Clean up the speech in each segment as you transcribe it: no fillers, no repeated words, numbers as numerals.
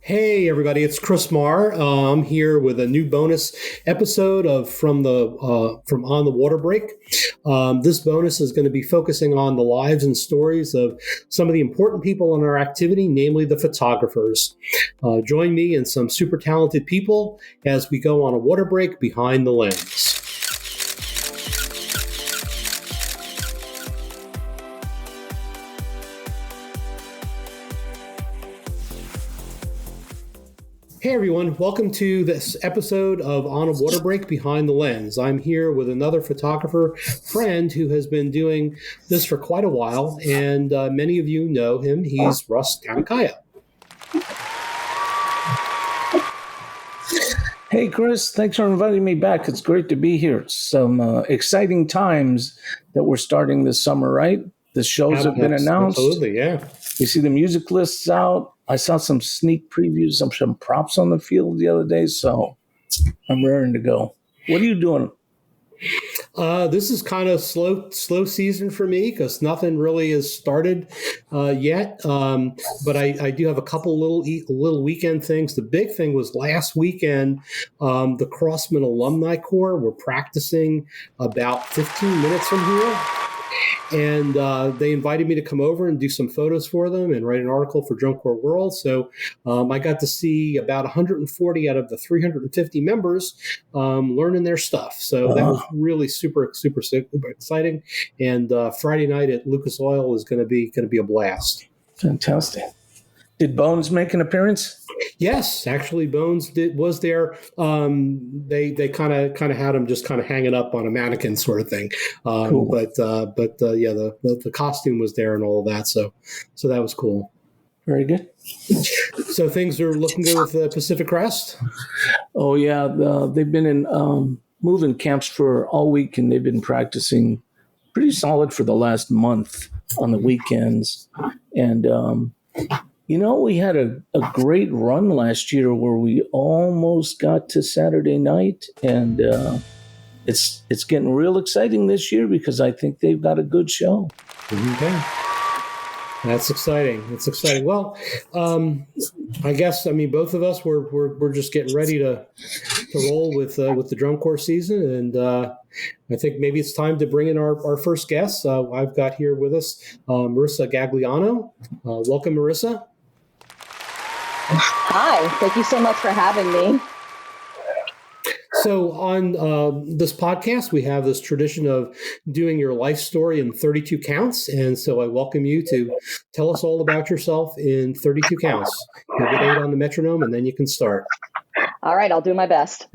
Hey everybody, it's Chris Maher. I'm here with a new bonus episode of from On the Water Break. This bonus is going to be focusing on the lives and stories of some of the important people in our activity, namely the photographers. Join me and some super talented people as we go on a water break behind the lens. Hey everyone, welcome to this episode of On a Water Break Behind the Lens. I'm here with another photographer friend who has been doing this for quite a while, and many of you know him. He's Russ Tamakaya. Hey Chris, thanks for inviting me back. It's great to be here. Some exciting times that we're starting this summer, right? The shows have been announced. Absolutely, yeah. You see the music lists out. I saw some sneak previews of some props on the field the other day, so I'm raring to go. What are you doing? This is kind of slow season for me because nothing really has started yet. But I do have a couple little weekend things. The big thing was last weekend, the Crossman Alumni Corps were practicing about 15 minutes from here. And they invited me to come over and do some photos for them and write an article for Drum Corps World. So I got to see about 140 out of the 350 members learning their stuff. So that was really super exciting. And Friday night at Lucas Oil is going to be a blast. Fantastic. Did Bones make an appearance? Yes, actually, Bones was there. They kind of had him just kind of hanging up on a mannequin sort of thing. Cool. But yeah, the costume was there and all of that. So that was cool. Very good. So things are looking good with the Pacific Crest. Oh yeah, they've been in moving camps for all week, and they've been practicing pretty solid for the last month on the weekends, and. We had a great run last year where we almost got to Saturday night, and it's getting real exciting this year because I think they've got a good show. Okay. That's exciting. It's exciting. Well, I guess both of us we're just getting ready to roll with the drum corps season, and I think maybe it's time to bring in our first guest. I've got here with us Marissa Gagliano. Welcome, Marissa. Hi, thank you so much for having me. So on this podcast, we have this tradition of doing your life story in 32 counts. And so I welcome you to tell us all about yourself in 32 counts. You'll get 8 on the metronome, and then you can start. All right, I'll do my best.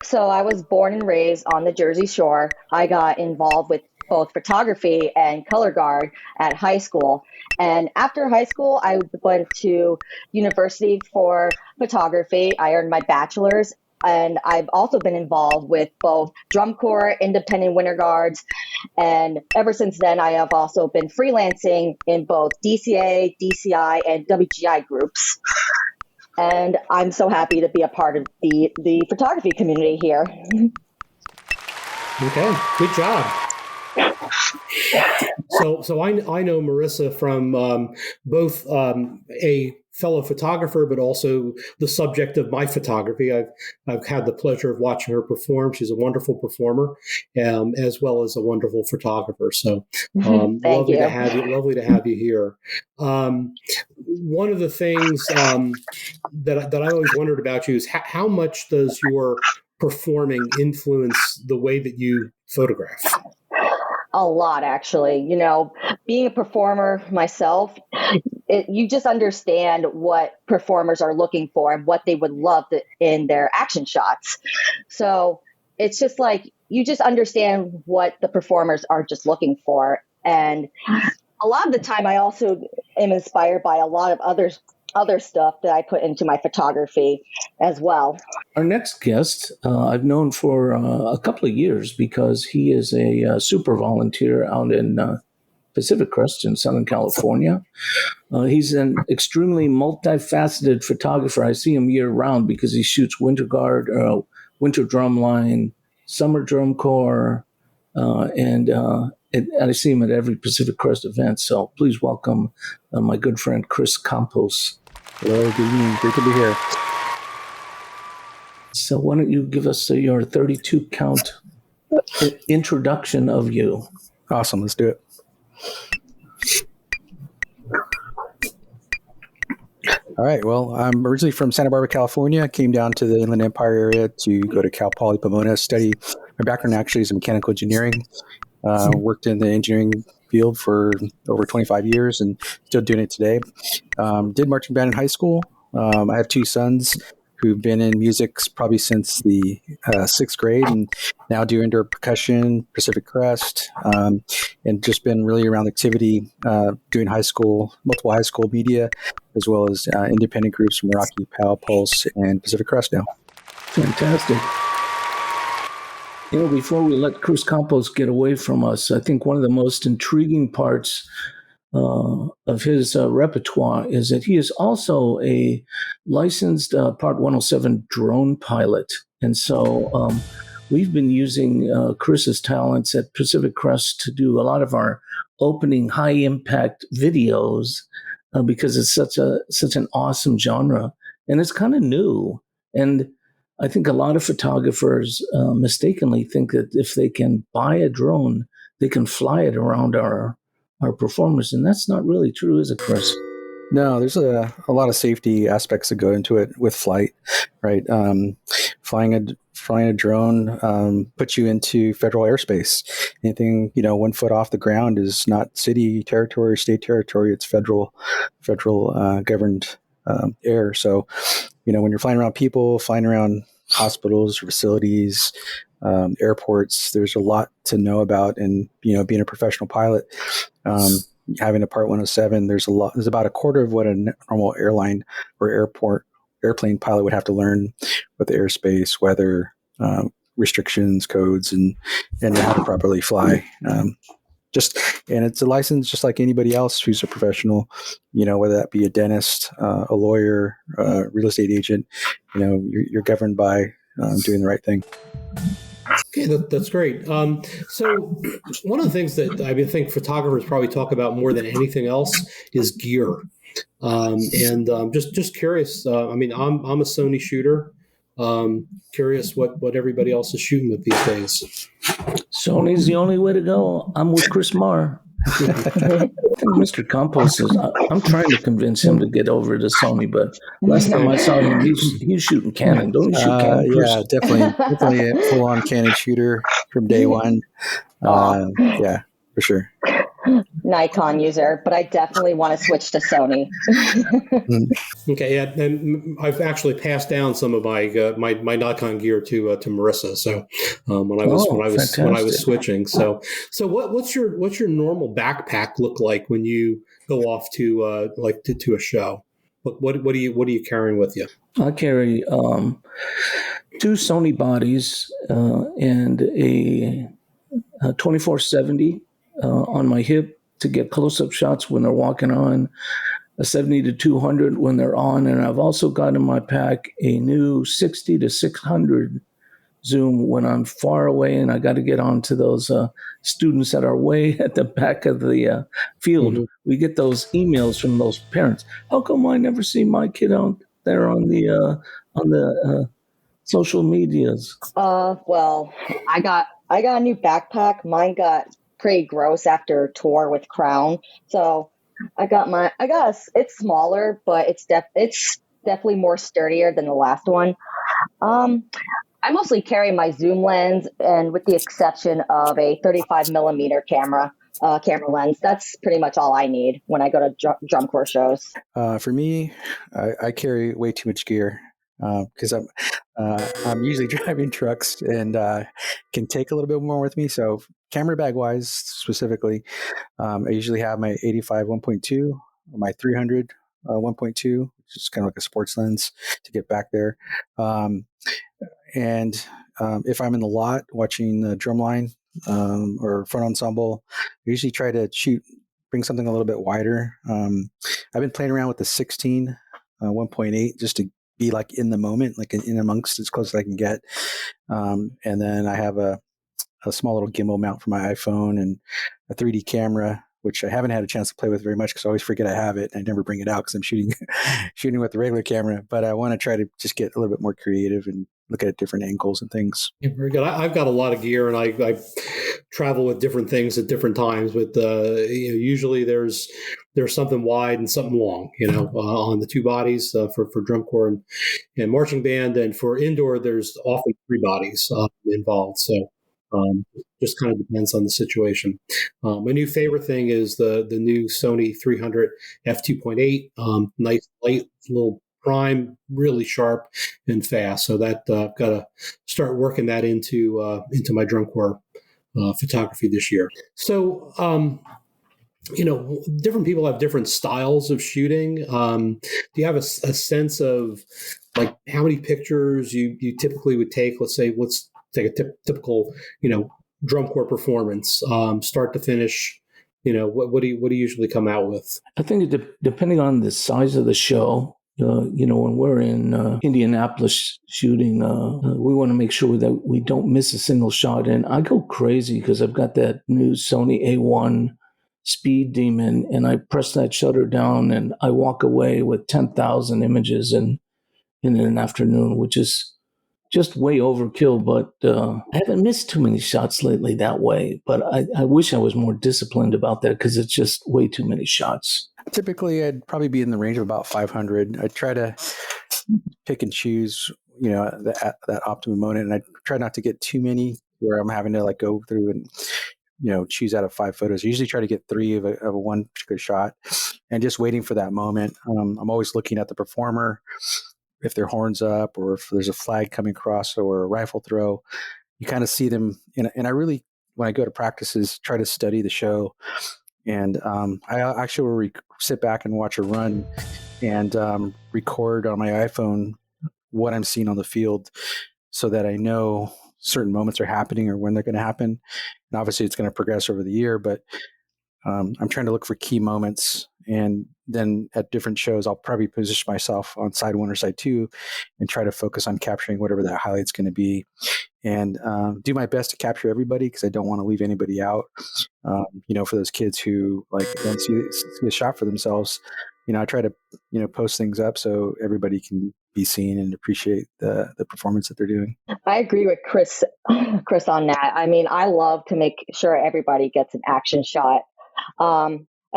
So I was born and raised on the Jersey Shore. I got involved with both photography and color guard at high school. And after high school, I went to university for photography. I earned my bachelor's, and I've also been involved with both drum corps, independent winter guards. And ever since then, I have also been freelancing in both DCA, DCI, and WGI groups. And I'm so happy to be a part of the photography community here. Okay, good job. So I know Marissa from both a fellow photographer, but also the subject of my photography. I've had the pleasure of watching her perform. She's a wonderful performer, as well as a wonderful photographer. So lovely to have you here. One of the things that I always wondered about you is how much does your performing influence the way that you photograph? A lot, actually. Being a performer myself, you just understand what performers are looking for and what they would love in their action shots. So it's just like you just understand what the performers are just looking for. And a lot of the time, I also am inspired by a lot of other stuff that I put into my photography as well. Our next guest, I've known for a couple of years because he is a super volunteer out in Pacific Crest in Southern California. He's an extremely multifaceted photographer. I see him year round because he shoots winter guard, winter drumline, summer drum corps, and I see him at every Pacific Crest event. So please welcome my good friend Chris Campos. Hello, good evening. Great to be here. So why don't you give us your 32 count introduction of you? Awesome. Let's do it. All right. Well, I'm originally from Santa Barbara, California. Came down to the Inland Empire area to go to Cal Poly Pomona, study. My background actually is in mechanical engineering. Worked in the engineering field for over 25 years and still doing it today. Did marching band in high school. I have two sons who've been in music probably since the sixth grade and now do indoor percussion, Pacific Crest, and just been really around activity, doing multiple high school media, as well as independent groups from Rocky, Powell, Pulse, and Pacific Crest now. Fantastic. Before we let Chris Campos get away from us, I think one of the most intriguing parts of his repertoire is that he is also a licensed Part 107 drone pilot. And so we've been using Chris's talents at Pacific Crest to do a lot of our opening high-impact videos because it's such an awesome genre. And it's kind of new. And I think a lot of photographers mistakenly think that if they can buy a drone, they can fly it around our performers. And that's not really true, is it, Chris? No, there's a lot of safety aspects that go into it with flight, right? Flying a drone puts you into federal airspace. Anything 1 foot off the ground is not city territory, state territory. It's federal governed air. So, when you're flying around people, flying around hospitals, facilities, airports, there's a lot to know about. And being a professional pilot, having a Part 107, there's about a quarter of what a normal airline or airplane pilot would have to learn with the airspace, weather, restrictions, codes, and how to properly fly. And it's a license just like anybody else who's a professional, whether that be a dentist, a lawyer, real estate agent, you're governed by doing the right thing. Okay, that's great. So one of the things that I think photographers probably talk about more than anything else is gear. Just curious. I'm a Sony shooter. Curious what everybody else is shooting with these days. Sony's the only way to go. I'm with Chris Maher. I think Mr. Campos is. I'm trying to convince him to get over to Sony, but last time I saw him, he's shooting Canon. Don't you shoot Canon? Yeah, definitely a full-on Canon shooter from day one. Yeah, for sure. Nikon user, but I definitely want to switch to Sony. Okay, yeah, and I've actually passed down some of my Nikon gear to Marissa. So when I was switching, so what's your normal backpack look like when you go off to to a show? What are you carrying with you? I carry two Sony bodies and a 24-70 on my hip to get close-up shots when they're walking on, a 70-200 when they're on, and I've also got in my pack a new 60-600 zoom when I'm far away and I got to get on to those students that are way at the back of the field. Mm-hmm. We get those emails from those parents. How come I never see my kid out there on the social medias? Well, I got a new backpack. Mine got pretty gross after a tour with Crown. So it's smaller, but it's definitely more sturdier than the last one. I mostly carry my zoom lens, and with the exception of a 35 millimeter camera lens, that's pretty much all I need when I go to drum corps shows. For me, I carry way too much gear because I'm usually driving trucks and can take a little bit more with me. So camera bag wise, specifically, I usually have my 85 1.2, my 300 1.2, which is kind of like a sports lens to get back there. And if I'm in the lot watching the drumline or front ensemble, I usually try to bring something a little bit wider. I've been playing around with the 16 1.8 just to be like in the moment, like in amongst as close as I can get. And then I have a a small little gimbal mount for my iPhone and a 3D camera, which I haven't had a chance to play with very much because I always forget I have it and I never bring it out because I'm shooting with the regular camera. But I want to try to just get a little bit more creative and look at different angles and things. Yeah, very good. I've got a lot of gear, and I travel with different things at different times. But usually there's something wide and something long, on the two bodies for drum corps and marching band, and for indoor there's often three bodies involved. So just kind of depends on the situation. My new favorite thing is the new Sony 300 f2.8. Nice light little prime, really sharp and fast. So that I've got to start working that into my drum corps photography this year. So, different people have different styles of shooting. Do you have a sense of like how many pictures you typically would take? Let's take a typical, drum corps performance, start to finish. What do you usually come out with? I think depending on the size of the show, when we're in Indianapolis shooting, we want to make sure that we don't miss a single shot. And I go crazy because I've got that new Sony A1 Speed Demon, and I press that shutter down and I walk away with 10,000 images in an afternoon, which is just way overkill. But I haven't missed too many shots lately that way. But I wish I was more disciplined about that because it's just way too many shots. Typically, I'd probably be in the range of about 500. I try to pick and choose, that optimum moment, and I try not to get too many where I'm having to go through and choose out of 5 photos. I usually try to get 3 of a one particular shot, and just waiting for that moment. I'm always looking at the performer, if their horn's up or if there's a flag coming across or a rifle throw. You kind of see them, and I really, when I go to practices, try to study the show. And I actually will sit back and watch a run and record on my iPhone what I'm seeing on the field so that I know certain moments are happening or when they're going to happen. And obviously it's going to progress over the year, but I'm trying to look for key moments. And then at different shows, I'll probably position myself on side 1 or side 2 and try to focus on capturing whatever that highlight's going to be. And do my best to capture everybody because I don't want to leave anybody out. For those kids who don't see a shot for themselves, I try to post things up so everybody can be seen and appreciate the performance that they're doing. I agree with Chris on that. I mean, I love to make sure everybody gets an action shot.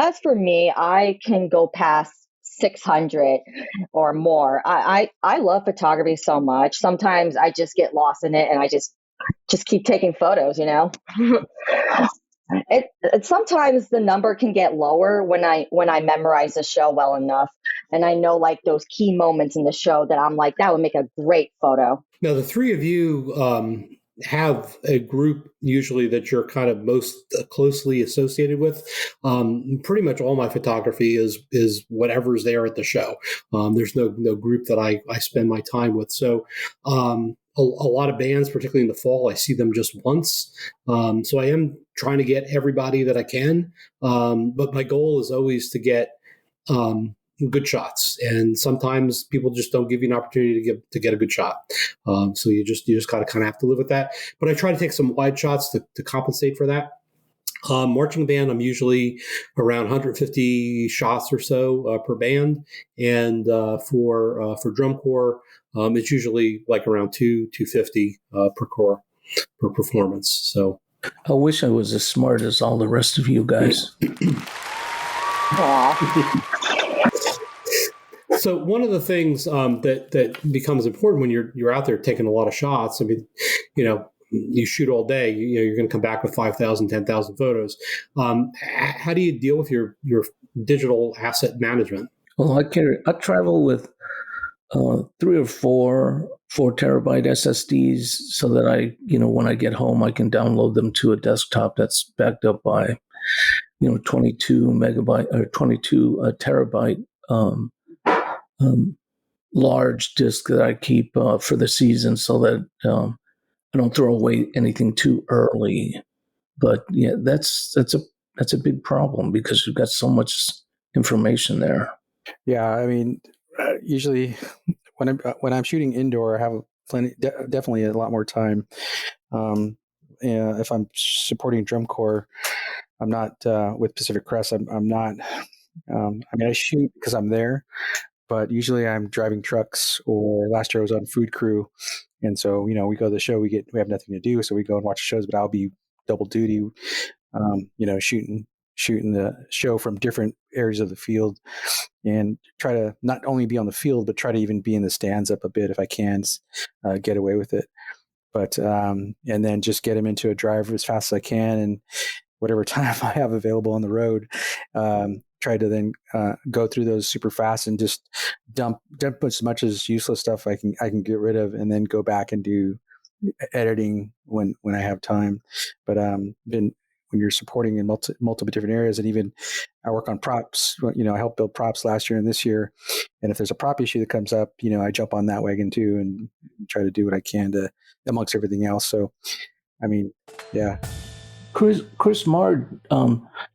As for me, I can go past 600 or more. I love photography so much. Sometimes I just get lost in it and I just keep taking photos, Sometimes the number can get lower when I memorize the show well enough, and I know those key moments in the show that I'm like, that would make a great photo. Now, the three of you have a group usually that you're kind of most closely associated with. Pretty much all my photography is whatever's there at the show. There's no group that I spend my time with. So a lot of bands, particularly in the fall, I see them just once. So I am trying to get everybody that I can. But my goal is always to get good shots, and sometimes people just don't give you an opportunity to get a good shot. So you just got to kind of have to live with that. But I try to take some wide shots to compensate for that. Marching band, I'm usually around 150 shots or so per band, and for drum corps, it's usually around 250 per corps per performance. So I wish I was as smart as all the rest of you guys. So one of the things that becomes important when you're out there taking a lot of shots, I mean, you shoot all day, you're going to come back with 5,000, 10,000 photos. How do you deal with your digital asset management? Well, I travel with 3 or 4 terabyte SSDs so that I, when I get home, I can download them to a desktop that's backed up by, 22 megabyte or 22 terabyte large disk that I keep for the season so that I don't throw away anything too early. But yeah, that's a big problem because you've got so much information there. Yeah, I mean, usually when I'm shooting indoor, I have definitely a lot more time. if I'm supporting drum corps, I'm not with Pacific Crest. I'm not. I shoot because I'm there, but usually I'm driving trucks, or last year I was on food crew. And so, we go to the show, we have nothing to do. So we go and watch shows, but I'll be double duty, shooting the show from different areas of the field, and try to not only be on the field, but try to even be in the stands up a bit if I can, get away with it. But, and then just get him into a drive as fast as I can. And whatever time I have available on the road, try to then go through those super fast and just dump as much as useless stuff I can get rid of, and then go back and do editing when I have time. But when you're supporting in multiple different areas, and even I work on props, I helped build props last year and this year. And if there's a prop issue that comes up, I jump on that wagon too and try to do what I can to amongst everything else. So, yeah. Chris Maher,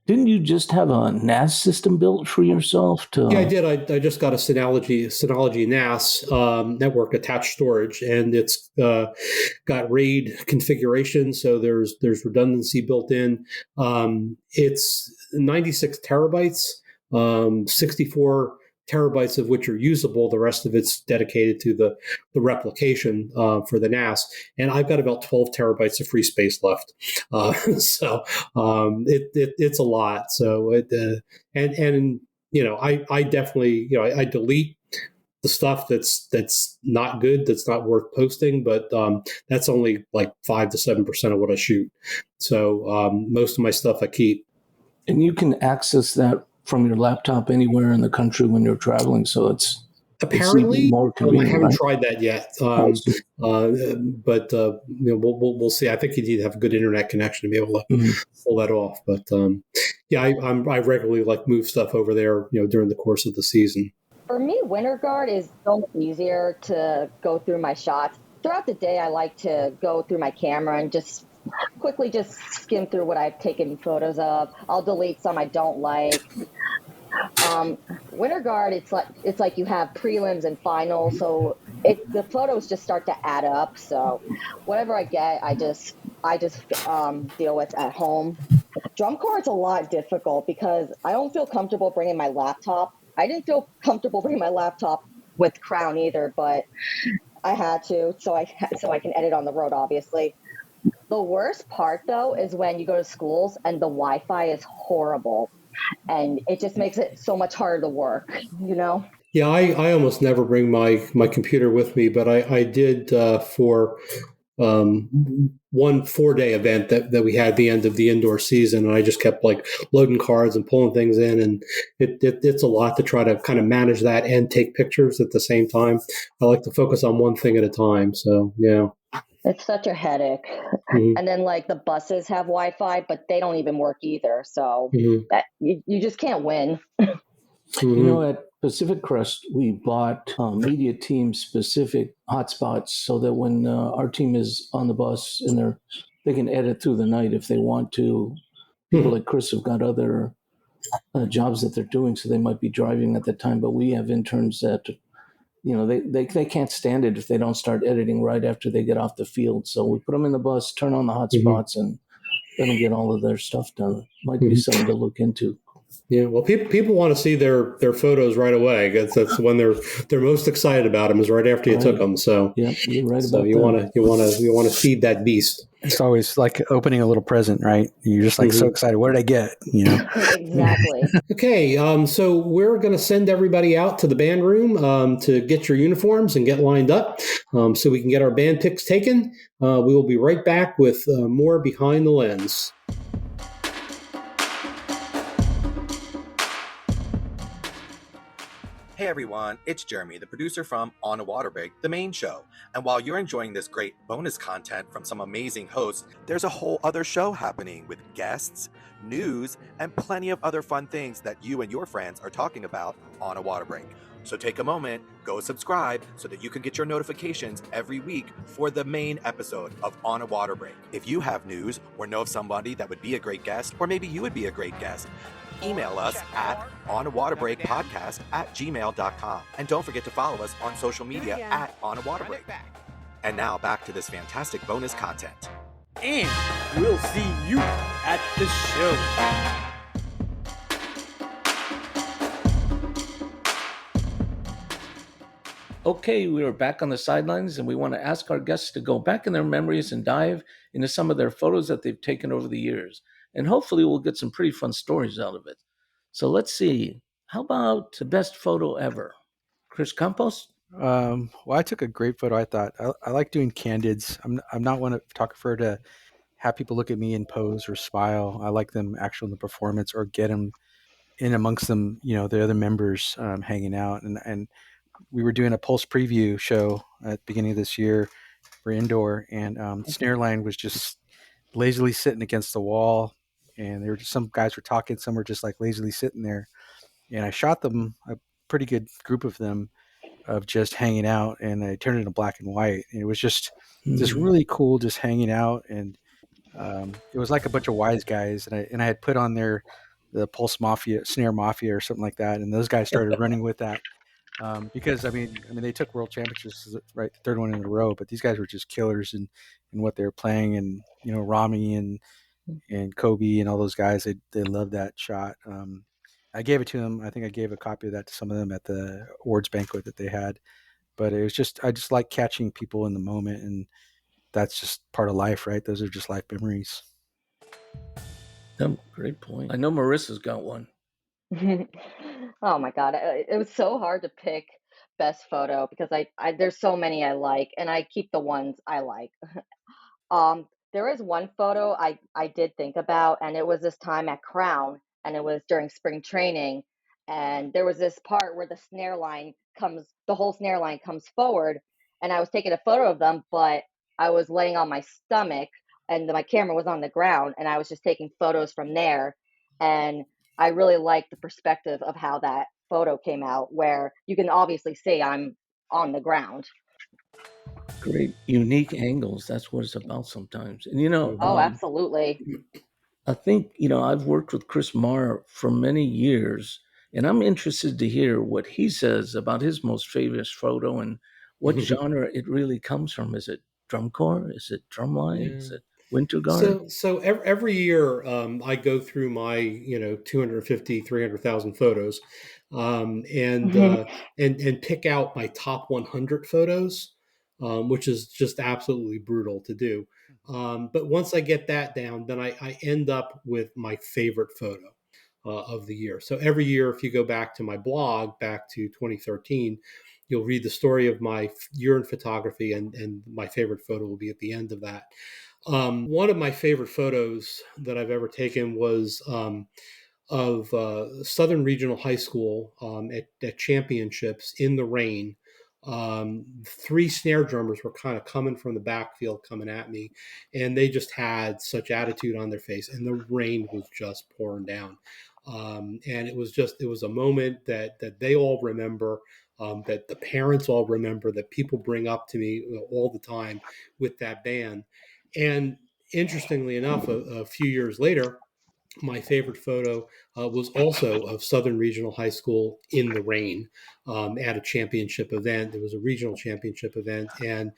didn't you just have a NAS system built for yourself? Yeah, I did. I just got a Synology NAS network attached storage, and it's got RAID configuration, so there's redundancy built in. It's 96 terabytes, 64 terabytes of which are usable. The rest of it's dedicated to the replication for the NAS. And I've got about 12 terabytes of free space left. So it's a lot. So I definitely, I delete the stuff that's not good, that's not worth posting, but that's only like 5 to 7% of what I shoot. So most of my stuff I keep. And you can access that from your laptop anywhere in the country when you're traveling, so it's apparently more convenient. I haven't right? tried that yet, but we'll see. I think you need to have a good internet connection to be able to pull that off. But I regularly move stuff over there, during the course of the season. For me, Winter Guard is so much easier to go through my shots. Throughout the day, I like to go through my camera and just quickly skim through what I've taken photos of. I'll delete some I don't like. Winter Guard, it's like you have prelims and finals, so the photos just start to add up. So whatever I get, I just deal with at home. Drum corps is a lot difficult because I don't feel comfortable bringing my laptop. I didn't feel comfortable bringing my laptop with Crown either, but I had to, so I can edit on the road, obviously. The worst part, though, is when you go to schools and the Wi-Fi is horrible, and it just makes it so much harder to work, Yeah, I almost never bring my computer with me, but I did for one 4-day event that we had at the end of the indoor season, and I just kept loading cards and pulling things in, and it's a lot to try to kind of manage that and take pictures at the same time. I like to focus on one thing at a time. So yeah. It's such a headache. Mm-hmm. And then the buses have Wi-Fi, but they don't even work either. So that you just can't win. At Pacific Crest, we bought media team specific hotspots so that when our team is on the bus and they can edit through the night if they want to. People like Chris have got other jobs that they're doing, so they might be driving at the time, but we have interns that they can't stand it if they don't start editing right after they get off the field. So we put them in the bus, turn on the hotspots, and let them get all of their stuff done. Might be something to look into. Yeah, well, people want to see their photos right away. That's when they're most excited about them, is right after you took them. So yeah, you're right. So you want to feed that beast. It's always like opening a little present, right? You're just so excited. What did I get? Exactly. Okay, so we're going to send everybody out to the band room to get your uniforms and get lined up so we can get our band picks taken. We will be right back with more Behind the Lens. Hey everyone, it's Jeremy, the producer from On a Water Break, the main show. And while you're enjoying this great bonus content from some amazing hosts, there's a whole other show happening with guests, news, and plenty of other fun things that you and your friends are talking about on a water break. So take a moment, go subscribe so that you can get your notifications every week for the main episode of On a Water Break. If you have news or know of somebody that would be a great guest, or maybe you would be a great guest, email us at onawaterbreakpodcast@gmail.com. And don't forget to follow us on social media at onawaterbreak. And now back to this fantastic bonus content. and we'll see you at the show. Okay, we are back on the sidelines, and we want to ask our guests to go back in their memories and dive into some of their photos that they've taken over the years. And hopefully we'll get some pretty fun stories out of it. So let's see. How about the best photo ever? Chris Campos? Well, I took a great photo. I thought I like doing candids. I'm not one photographer to have people look at me and pose or smile. I like them actually in the performance or get them in amongst them, the other members hanging out. And we were doing a Pulse preview show at the beginning of this year for indoor, and snare line was just lazily sitting against the wall, and some guys were talking, some were just like lazily sitting there, and I shot them, a pretty good group of them, of just hanging out, and I turned it into black and white, and it was just really cool, just hanging out. And it was like a bunch of wise guys, and I had put on there the Pulse Mafia, Snare Mafia, or something like that, and those guys started running with that. Because I mean, they took world championships, right, the third one in a row. But these guys were just killers in what they were playing, and Rami and Kobe and all those guys, they loved that shot. I gave it to them. I think I gave a copy of that to some of them at the awards banquet that they had. But it was I just like catching people in the moment, and that's just part of life, right? Those are just life memories. Great point. I know Marissa's got one. Oh my God. It was so hard to pick best photo because there's so many I like, and I keep the ones I like. There is one photo I did think about, and it was this time at Crown, and it was during spring training. And there was this part where the whole snare line comes forward, and I was taking a photo of them, but I was laying on my stomach and my camera was on the ground, and I was just taking photos from there. And I really like the perspective of how that photo came out, where you can obviously see I'm on the ground. Great, unique angles. That's what it's about sometimes. And Oh, absolutely. I think I've worked with Chris Maher for many years, and I'm interested to hear what he says about his most famous photo and what genre it really comes from. Is it drum corps? Is it drumline? Yeah. Is it winter guard? So every year I go through my 250, 300,000 photos, and pick out my top 100 photos, which is just absolutely brutal to do. But once I get that down, then I end up with my favorite photo of the year. So every year, if you go back to my blog, back to 2013, you'll read the story of my year in photography, and my favorite photo will be at the end of that. One of my favorite photos that I've ever taken was of Southern Regional High School at championships in the rain. Three snare drummers were kind of coming from the backfield, coming at me, and they just had such attitude on their face, and the rain was just pouring down. And it was a moment that they all remember, that the parents all remember, that people bring up to me all the time with that band. And interestingly enough, a few years later, my favorite photo was also of Southern Regional High School in the rain, at a championship event. There was a regional championship event, and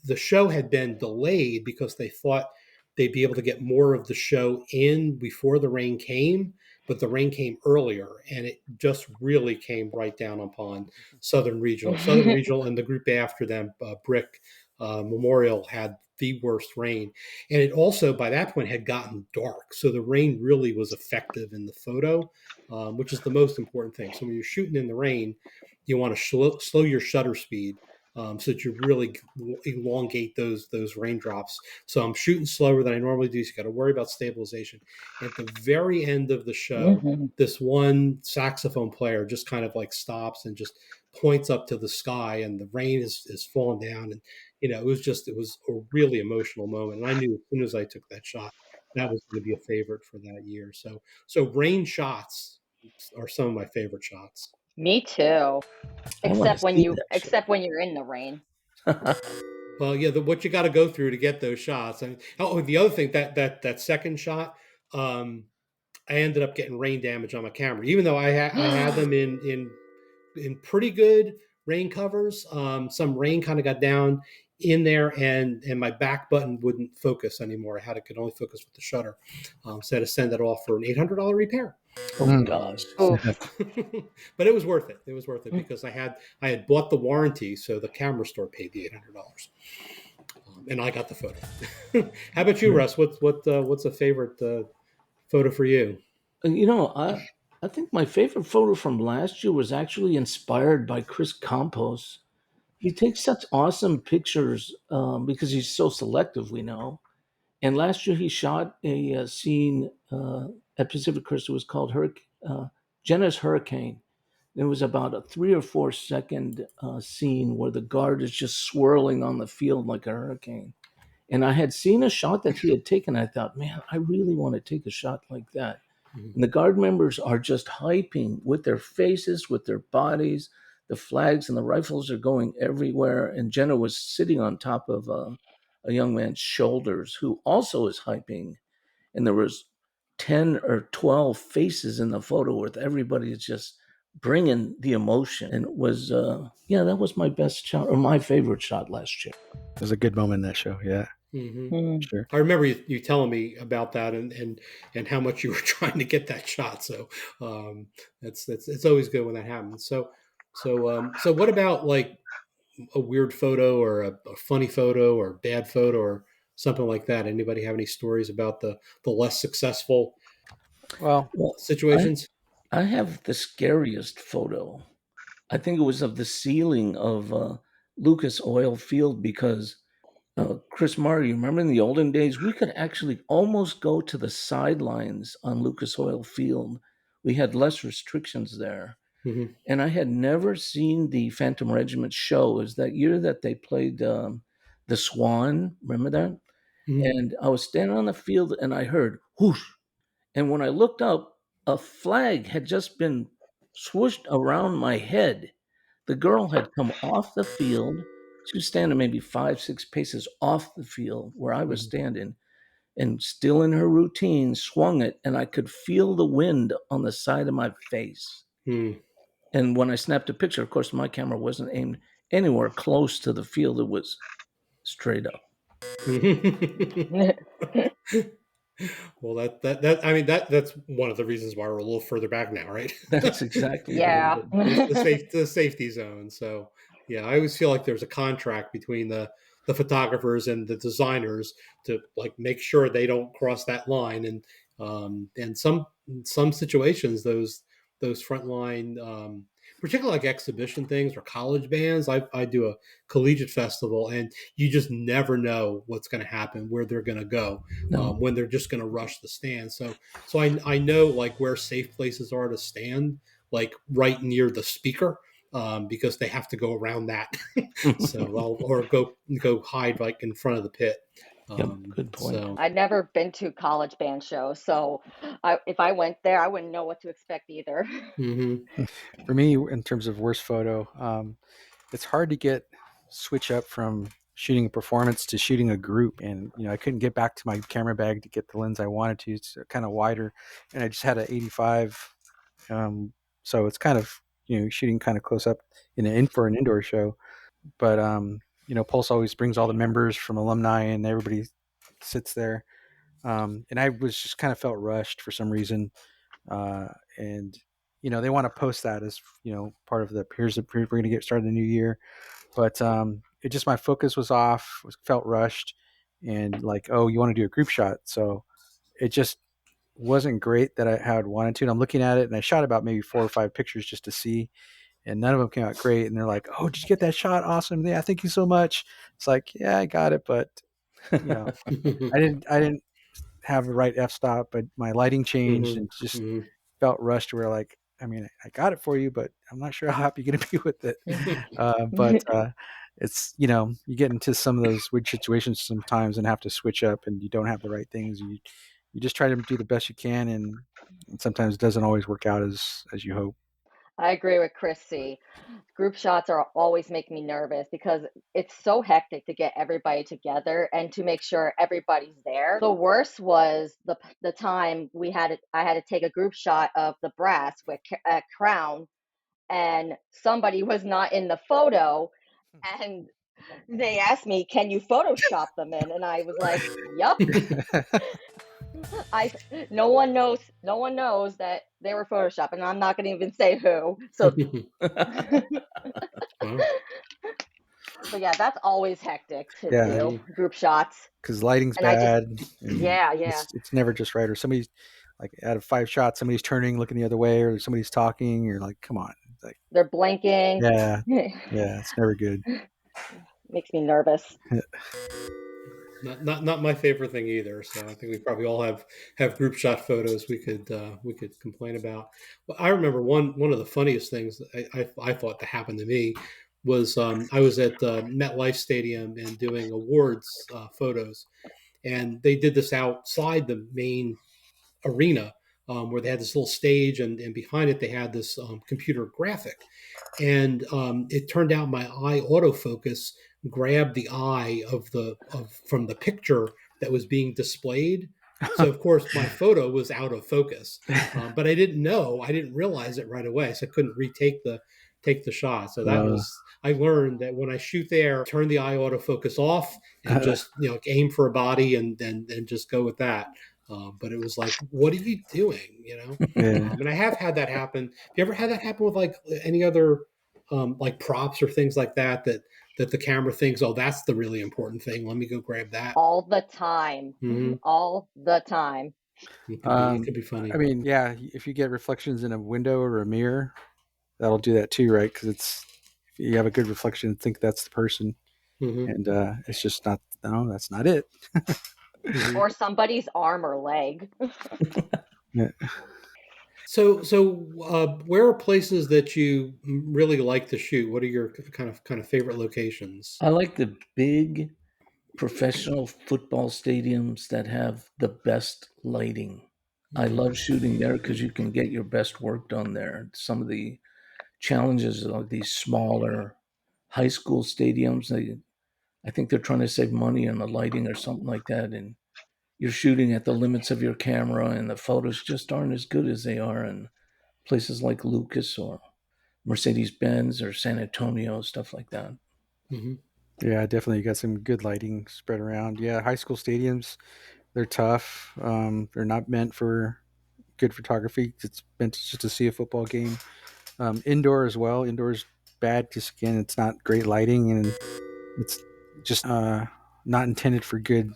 the show had been delayed because they thought they'd be able to get more of the show in before the rain came, but the rain came earlier, and it just really came right down upon Southern Regional. Southern Regional and the group after them, Brick Memorial, had the worst rain. And it also, by that point, had gotten dark. So the rain really was effective in the photo, which is the most important thing. So when you're shooting in the rain, you want to slow your shutter speed, so that you really elongate those raindrops. So I'm shooting slower than I normally do. So you got to worry about stabilization. At the very end of the show, this one saxophone player just kind of like stops and just points up to the sky, and the rain is falling down. And it was a really emotional moment. And I knew as soon as I took that shot, that was going to be a favorite for that year. So rain shots are some of my favorite shots. Me too. Except when except when you're in the rain. Well, yeah, what you got to go through to get those shots. And the other thing, that second shot, I ended up getting rain damage on my camera, even though I had them in pretty good rain covers. Some rain kind of got down in there, and my back button wouldn't focus anymore. Could only focus with the shutter. So I had to send it off for an $800 repair. Oh gosh. But it was worth it. It was worth it because I had bought the warranty, so the camera store paid the $800, and I got the photo. How about you, Russ? What's a favorite photo for you? I think my favorite photo from last year was actually inspired by Chris Campos. He takes such awesome pictures because he's so selective, we know. And last year he shot a scene at Pacific Crest. It was called Jenna's Hurricane. It was about a 3 or 4 second scene where the guard is just swirling on the field like a hurricane. And I had seen a shot that he had taken. I thought, man, I really want to take a shot like that. And the guard members are just hyping with their faces, with their bodies. The flags and the rifles are going everywhere. And Jenna was sitting on top of a young man's shoulders who also is hyping. And there was 10 or 12 faces in the photo with everybody just bringing the emotion. And it was, that was my best shot, or my favorite shot last year. It was a good moment in that show. Yeah. Sure. I remember you telling me about that and how much you were trying to get that shot. So it's always good when that happens. So what about like a weird photo or a funny photo or bad photo or something like that? Anybody have any stories about the less successful situations? I have the scariest photo. I think it was of the ceiling of Lucas Oil Field because Chris Maher, you remember in the olden days, we could actually almost go to the sidelines on Lucas Oil Field. We had less restrictions there. And I had never seen the Phantom Regiment show. It was that year that they played The Swan. Remember that? And I was standing on the field and I heard whoosh. And when I looked up, a flag had just been swooshed around my head. The girl had come off the field. She was standing maybe 5-6 paces off the field where I was standing, and still in her routine, swung it, and I could feel the wind on the side of my face. And when I snapped a picture, of course, my camera wasn't aimed anywhere close to the field. It was straight up. Well, that's one of the reasons why we're a little further back now, right? That's exactly the safety zone. So yeah, I always feel like there's a contract between the photographers and the designers to like make sure they don't cross that line. And some situations those frontline, particularly like exhibition things or college bands. I do a collegiate festival, and you just never know what's going to happen, where they're going to go, when they're just going to rush the stand. So I know like where safe places are to stand, like right near the speaker, because they have to go around that. Or go hide like in front of the pit. Good point. So. I'd never been to college band shows, so if I went there, I wouldn't know what to expect either. For me, in terms of worst photo, it's hard to switch up from shooting a performance to shooting a group, and I couldn't get back to my camera bag to get the lens I wanted to. It's kind of wider, and I just had an 85, so it's kind of shooting kind of close up for an indoor show, but Pulse always brings all the members from alumni and everybody sits there. And I was just kind of felt rushed for some reason. And, they want to post that as, part of the we're going to get started in the new year. But it just, my focus was off, felt rushed, and like, oh, you want to do a group shot. So it just wasn't great that I had wanted to. And I'm looking at it, and I shot about maybe 4 or 5 pictures just to see. And none of them came out great. And they're like, oh, did you get that shot? Awesome. Yeah, thank you so much. It's like, yeah, I got it. But, I didn't have the right f-stop, but my lighting changed and just felt rushed. Where like, I got it for you, but I'm not sure how happy you're going to be with it. But it's, you get into some of those weird situations sometimes and have to switch up, and you don't have the right things. You just try to do the best you can. And sometimes it doesn't always work out as you hope. I agree with Chris C. Group shots always make me nervous because it's so hectic to get everybody together and to make sure everybody's there. The worst was the time I had to take a group shot of the brass at Crown, and somebody was not in the photo, and They asked me, "Can you Photoshop them in?" And I was like, "Yup." No one knows that they were Photoshopped, and I'm not going to even say who. So, Wow. but yeah, that's always hectic to Yeah. do group shots. Because lighting's And I just, bad. And yeah. it's never just right. Or somebody's like out of 5 shots, somebody's turning, looking the other way, or somebody's talking. You're like, come on. It's like, They're blinking. yeah, it's never good. Makes me nervous. Not my favorite thing either. So I think we probably all have group shot photos we could complain about. Well, I remember one of the funniest things that I thought that happened to me was I was at MetLife Stadium and doing awards photos, and they did this outside the main arena where they had this little stage, and behind it they had this computer graphic, and it turned out my eye autofocus grabbed the eye from the picture that was being displayed. So of course my photo was out of focus, but I didn't realize it right away, so I couldn't take the shot. So that was I learned that when I shoot there, turn the eye autofocus off and just aim for a body and just go with that. But it was like, what are you doing? Yeah. And I have had that happen. Have you ever had that happen with like any other like props or things like that the camera thinks, oh, that's the really important thing, let me go grab that? All the time. Mm-hmm. All the time. It could be funny. I mean, yeah, if you get reflections in a window or a mirror, that'll do that too, right? Because if you have a good reflection, think that's the person. Mm-hmm. And it's just not. No, that's not it. Mm-hmm. Or somebody's arm or leg. Yeah. So where are places that you really like to shoot? What are your kind of favorite locations? I like the big professional football stadiums that have the best lighting. I love shooting there because you can get your best work done there. Some of the challenges of these smaller high school stadiums, I think they're trying to save money on the lighting or something like that. And you're shooting at the limits of your camera, and the photos just aren't as good as they are in places like Lucas or Mercedes-Benz or San Antonio, stuff like that. Mm-hmm. Yeah, definitely. You got some good lighting spread around. Yeah, high school stadiums, they're tough. They're not meant for good photography. It's meant just to see a football game. Indoor as well. Indoors bad because again, it's not great lighting and it's just not intended for good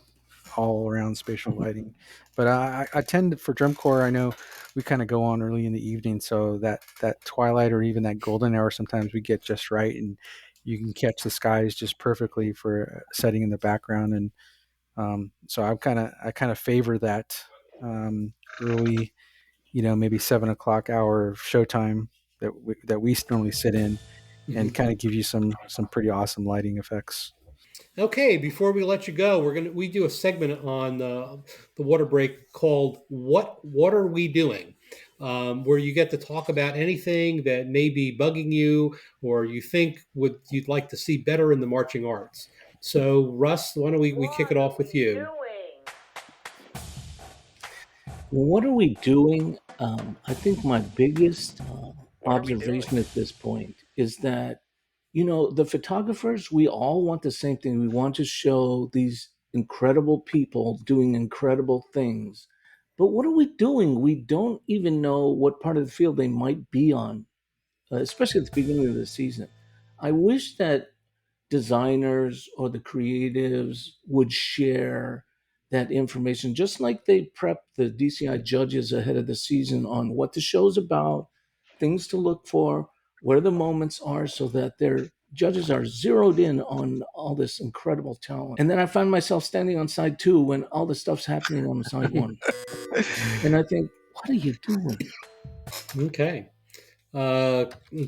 all around spatial lighting. But I tend to, for drum corps, I know we kind of go on early in the evening, so that twilight or even that golden hour sometimes we get just right, and you can catch the skies just perfectly for setting in the background. And so I kind of favor that early, maybe 7 o'clock hour of showtime that we normally sit in, and kind of give you some pretty awesome lighting effects. Okay, before we let you go, we do a segment on the water break called "What Are We Doing," where you get to talk about anything that may be bugging you or you think you'd like to see better in the marching arts. So, Russ, why don't we kick it off with you? What are we doing? I think my biggest observation at this point is that, the photographers, we all want the same thing. We want to show these incredible people doing incredible things. But what are we doing? We don't even know what part of the field they might be on, especially at the beginning of the season. I wish that designers or the creatives would share that information, just like they prep the DCI judges ahead of the season on what the show's about, things to look for, where the moments are, so that their judges are zeroed in on all this incredible talent. And then I find myself standing on side 2 when all this stuff's happening on side 1. And I think, what are you doing? Okay.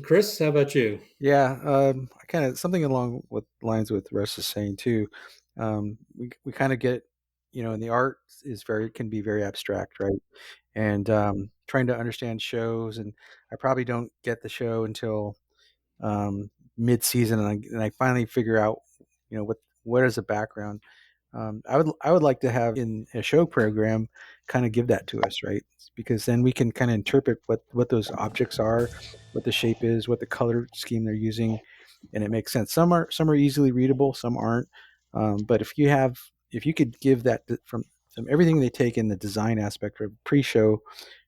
Chris, how about you? Yeah, I kind of something along with lines with Russ is saying too. We kind of get, and the art can be very abstract, right? And trying to understand shows, and I probably don't get the show until mid-season, and I finally figure out, what is the background. I would like to have in a show program kind of give that to us, right? Because then we can kind of interpret what those objects are, what the shape is, what the color scheme they're using, and it makes sense. Some are easily readable, some aren't. But if you could give that from everything they take in the design aspect of pre-show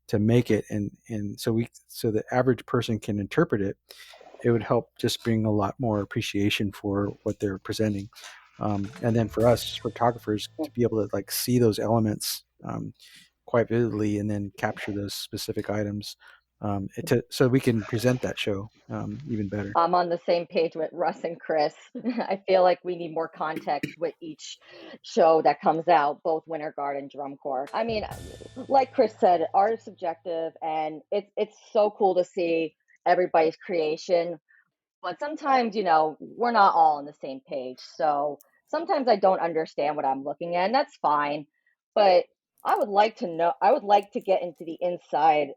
to make it, and so the average person can interpret it, it would help just bring a lot more appreciation for what they're presenting. And then for us photographers to be able to like see those elements quite vividly and then capture those specific items, so we can present that show even better. I'm on the same page with Russ and Chris. I feel like we need more context with each show that comes out, both Winter Guard and Drum Corps. I mean, like Chris said, art is subjective, and it's so cool to see everybody's creation. But sometimes, we're not all on the same page. So sometimes I don't understand what I'm looking at, and that's fine. But I would like to know. I would like to get into the inside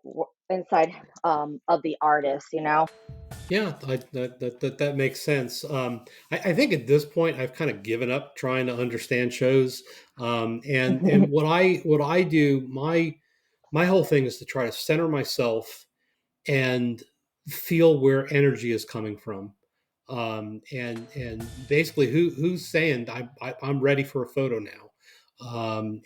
of the artist. Yeah, that makes sense. I think at this point I've kind of given up trying to understand shows, and what I do, my whole thing is to try to center myself and feel where energy is coming from, and basically who's saying I'm ready for a photo now,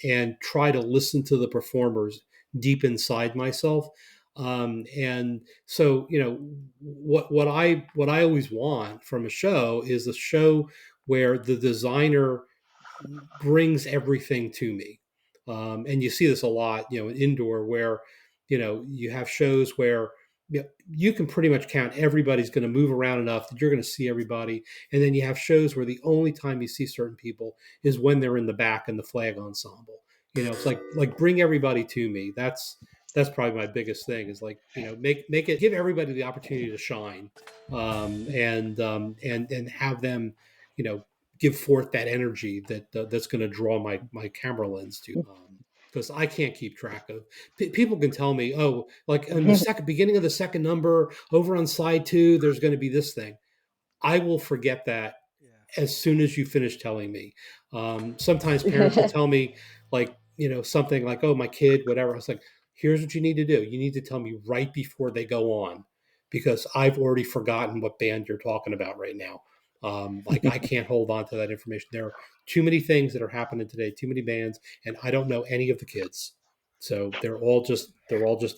and try to listen to the performers deep inside myself. And so what I always want from a show is a show where the designer brings everything to me. And you see this a lot, in indoor, where you have shows where you can pretty much count everybody's going to move around enough that you're going to see everybody, and then you have shows where the only time you see certain people is when they're in the back in the flag ensemble. It's like bring everybody to me. That's probably my biggest thing, is like, make it, give everybody the opportunity to shine, and have them, give forth that energy that's going to draw my camera lens to. Because I can't keep track of. People can tell me, oh, like in the beginning of the second number over on side 2, there's going to be this thing. I will forget that as soon as you finish telling me. Sometimes parents will tell me, like, something like, oh, my kid, whatever. I was like, here's what you need to do. You need to tell me right before they go on, because I've already forgotten what band you're talking about right now. Like, I can't hold on to that information. There are too many things that are happening today, too many bands, and I don't know any of the kids. So they're all just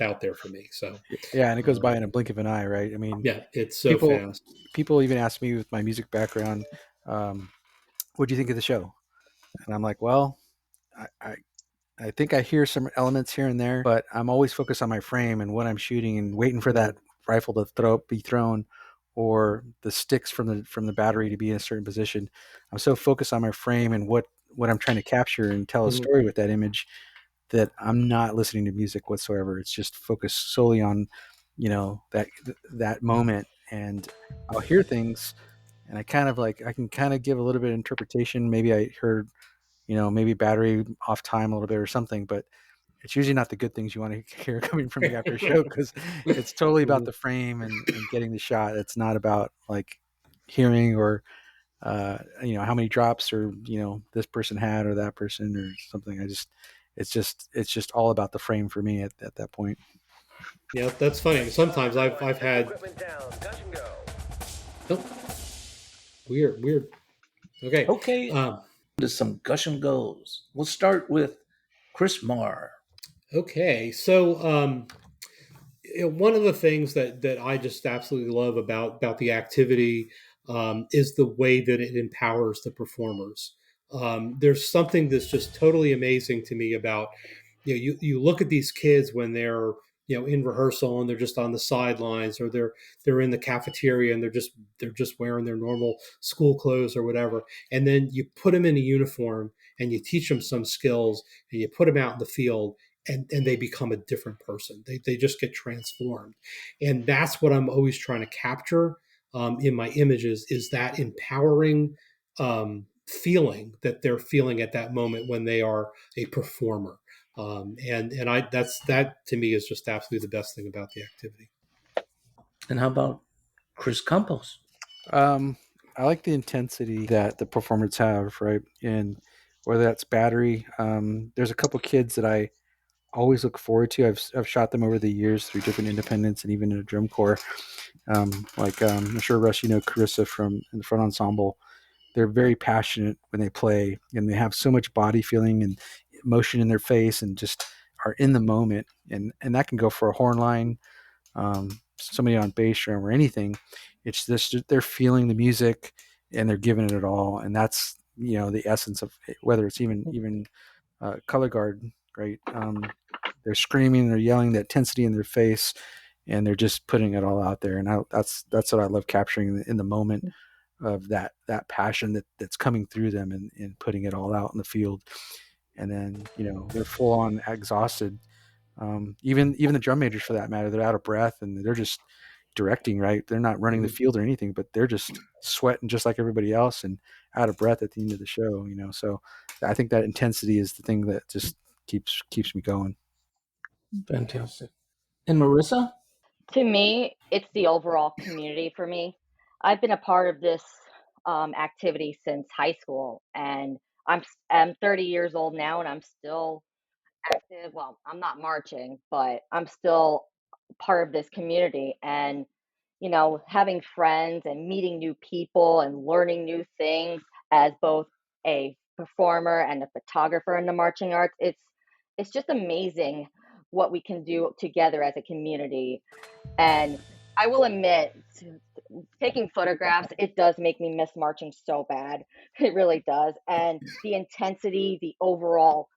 out there for me. So yeah, and it goes by in a blink of an eye, right? I mean, yeah, it's so fast. People even ask me with my music background, what do you think of the show? And I'm like, well, I think I hear some elements here and there, but I'm always focused on my frame and what I'm shooting and waiting for that rifle to be thrown, or the sticks from the battery to be in a certain position. I'm so focused on my frame and what I'm trying to capture and tell a story with that image, that I'm not listening to music whatsoever. It's just focused solely on, that moment. And I'll hear things, and I can kind of give a little bit of interpretation. Maybe I heard, maybe battery off time a little bit or something, but it's usually not the good things you want to hear coming from me after a show, because it's totally about the frame and getting the shot. It's not about like hearing or, how many drops, or, this person had or that person or something. It's just all about the frame for me at that point. Yeah, that's funny. Sometimes I've had. Oh, weird. Okay. Okay. To some gush and goes. We'll start with Chris Maher. Okay, so one of the things that I just absolutely love about the activity, is the way that it empowers the performers. There's something that's just totally amazing to me about, you look at these kids when they're, in rehearsal, and they're just on the sidelines, or they're in the cafeteria, and they're just wearing their normal school clothes or whatever, and then you put them in a uniform and you teach them some skills, and you put them out in the field, and they become a different person. They just get transformed. And that's what I'm always trying to capture, in my images, is that empowering, feeling that they're feeling at that moment when they are a performer. And that to me is just absolutely the best thing about the activity. And how about Chris Campos? I like the intensity that the performers have, right? And whether that's battery, there's a couple kids that I always look forward to. I've shot them over the years through different independents and even in a drum corps. I'm sure, Russ, Carissa from the front ensemble. They're very passionate when they play, and they have so much body feeling and emotion in their face, and just are in the moment. And that can go for a horn line, somebody on bass drum or anything. It's just they're feeling the music and they're giving it all, and that's the essence of it, whether it's even color guard, right? They're screaming, they're yelling, that intensity in their face, and they're just putting it all out there. And that's what I love capturing in the moment of that passion that's coming through them and putting it all out in the field. And then they're full on exhausted. Even the drum majors, for that matter, they're out of breath and they're just directing, right? They're not running the field or anything, but they're just sweating just like everybody else and out of breath at the end of the show. So I think that intensity is the thing that just keeps me going. Fantastic. And Marissa? To me, it's the overall community for me. I've been a part of this activity since high school, and I'm 30 years old now, and I'm still active. Well, I'm not marching, but I'm still part of this community. And, having friends and meeting new people and learning new things as both a performer and a photographer in the marching arts, it's just amazing what we can do together as a community. And I will admit, taking photographs, it does make me miss marching so bad. It really does. And the intensity, the overall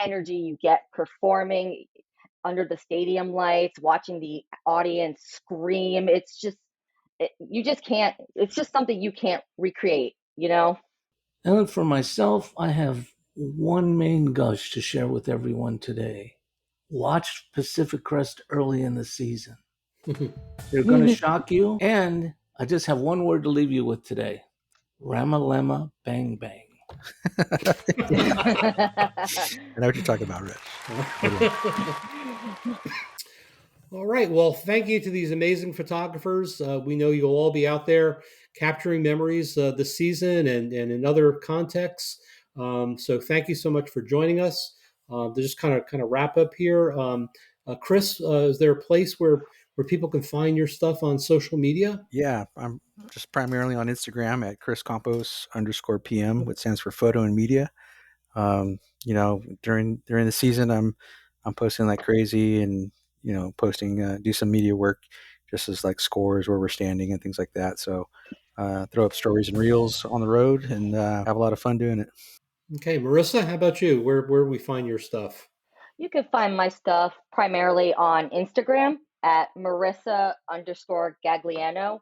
energy you get performing under the stadium lights, watching the audience scream, it's just something you can't recreate, And for myself, I have one main gush to share with everyone today. Watch Pacific Crest early in the season. They're going to shock you. And I just have one word to leave you with today. Ramalama Bang Bang. I know what you're talking about, Rich. All right. Well, thank you to these amazing photographers. We know you'll all be out there capturing memories this season and in other contexts. So thank you so much for joining us. To just kind of wrap up here, Chris, is there a place where people can find your stuff on social media? Yeah, I'm just primarily on Instagram at Chris Campos _PM, which stands for photo and media. During the season, I'm posting like crazy and, posting, do some media work just as like scores where we're standing and things like that. So throw up stories and reels on the road and have a lot of fun doing it. Okay, Marissa, how about you? Where we find your stuff? You can find my stuff primarily on Instagram at Marissa _Gagliano.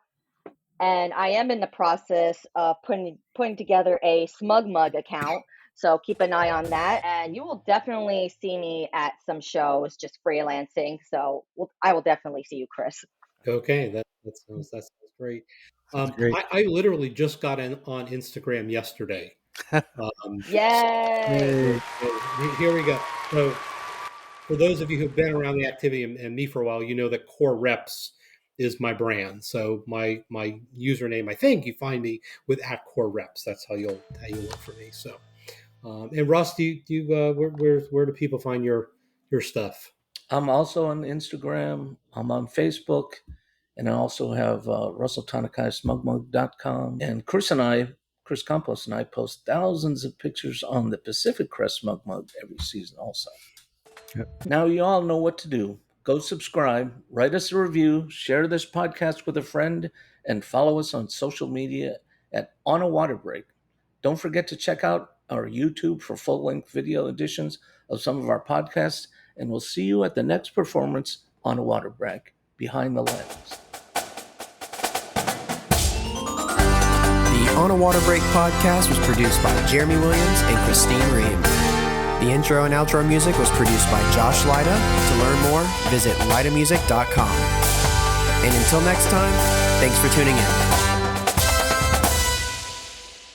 And I am in the process of putting together a Smug Mug account. So keep an eye on that. And you will definitely see me at some shows just freelancing. So I will definitely see you, Chris. Okay, that sounds great. I literally just got on Instagram yesterday. Yay! Here we go. So for those of you who've been around the activity and me for a while, you know that Core Reps is my brand. So my username, I think you find me with @Core Reps. That's how you'll look for me. So, and Russ, where do people find your stuff? I'm also on Instagram. I'm on Facebook, and I also have RussellTanakai.smugmug.com. And Chris Campos and I post thousands of pictures on the Pacific Crest Smug Mug every season also. Yep. Now you all know what to do. Go subscribe, write us a review, share this podcast with a friend, and follow us on social media at On a Water Break. Don't forget to check out our YouTube for full-length video editions of some of our podcasts, and we'll see you at the next performance on a Water Break, Behind the Lens. The On a Water Break podcast was produced by Jeremy Williams and Christine Reed. The intro and outro music was produced by Josh Lyda. To learn more, visit lydamusic.com. And until next time, thanks for tuning in.